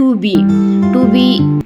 2B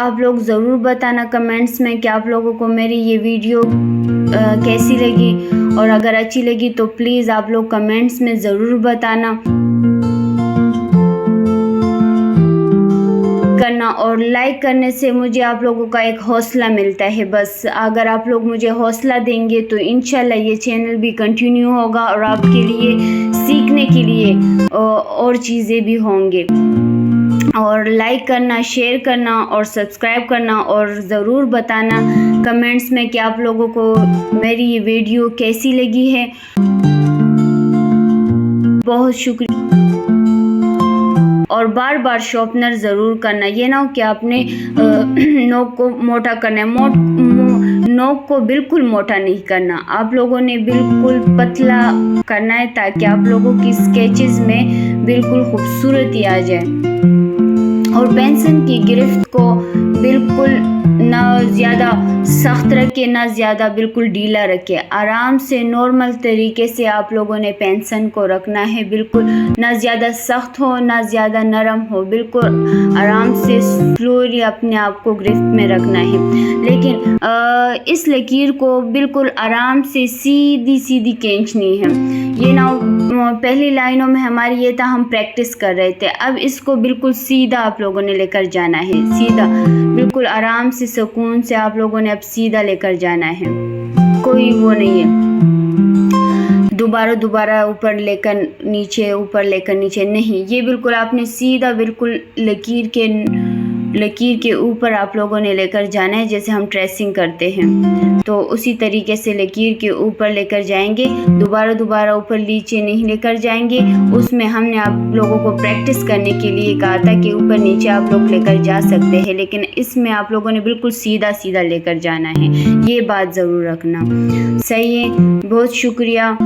आप लोग ज़रूर बताना कमेंट्स में कि आप लोगों को मेरी ये वीडियो कैसी लगी, और अगर अच्छी लगी तो प्लीज़ आप लोग कमेंट्स में ज़रूर बताना करना, और लाइक करने से मुझे आप लोगों का एक हौसला मिलता है। बस अगर आप लोग मुझे हौसला देंगे तो इंशाल्लाह ये चैनल भी कंटिन्यू होगा और आपके लिए सीखने के लिए और चीज़ें भी होंगे। और लाइक करना, शेयर करना और सब्सक्राइब करना, और ज़रूर बताना कमेंट्स में कि आप लोगों को मेरी ये वीडियो कैसी लगी है। बहुत शुक्रिया, और बार बार शॉर्पनर ज़रूर करना। ये ना हो कि आपने नोक को मोटा करना है, नोक को बिल्कुल मोटा नहीं करना, आप लोगों ने बिल्कुल पतला करना है ताकि आप लोगों की स्केचेस में बिल्कुल खूबसूरती आ जाए। और पेंसिल की गिरफ्त को बिल्कुल ना ज़्यादा सख्त रखे ना ज़्यादा बिल्कुल ढीला रखे, आराम से नॉर्मल तरीके से आप लोगों ने पेंसिल को रखना है। बिल्कुल ना ज़्यादा सख्त हो ना ज़्यादा नरम हो, बिल्कुल आराम से स्लोली अपने आप को गिरफ्त में रखना है। लेकिन इस लकीर को बिल्कुल आराम से सीधी सीधी खींचनी है। ये ना पहली लाइनों में हमारी ये था, हम प्रैक्टिस कर रहे थे, अब इसको बिल्कुल सीधा आप लोगों ने लेकर जाना है, सीधा बिल्कुल आराम से सुकून से आप लोगों ने अब सीधा लेकर जाना है। कोई वो नहीं है दोबारा ऊपर लेकर नीचे, ऊपर लेकर नीचे नहीं, ये बिल्कुल आपने सीधा बिल्कुल लकीर के ऊपर आप लोगों ने लेकर जाना है। जैसे हम ट्रेसिंग करते हैं तो उसी तरीके से लकीर के ऊपर लेकर जाएंगे, दोबारा ऊपर नीचे नहीं लेकर जाएंगे। उसमें हमने आप लोगों को प्रैक्टिस करने के लिए कहा था कि ऊपर नीचे आप लोग लेकर जा सकते हैं, लेकिन इसमें आप लोगों ने बिल्कुल सीधा लेकर जाना है, ये बात ज़रूर रखना। सही है, बहुत शुक्रिया।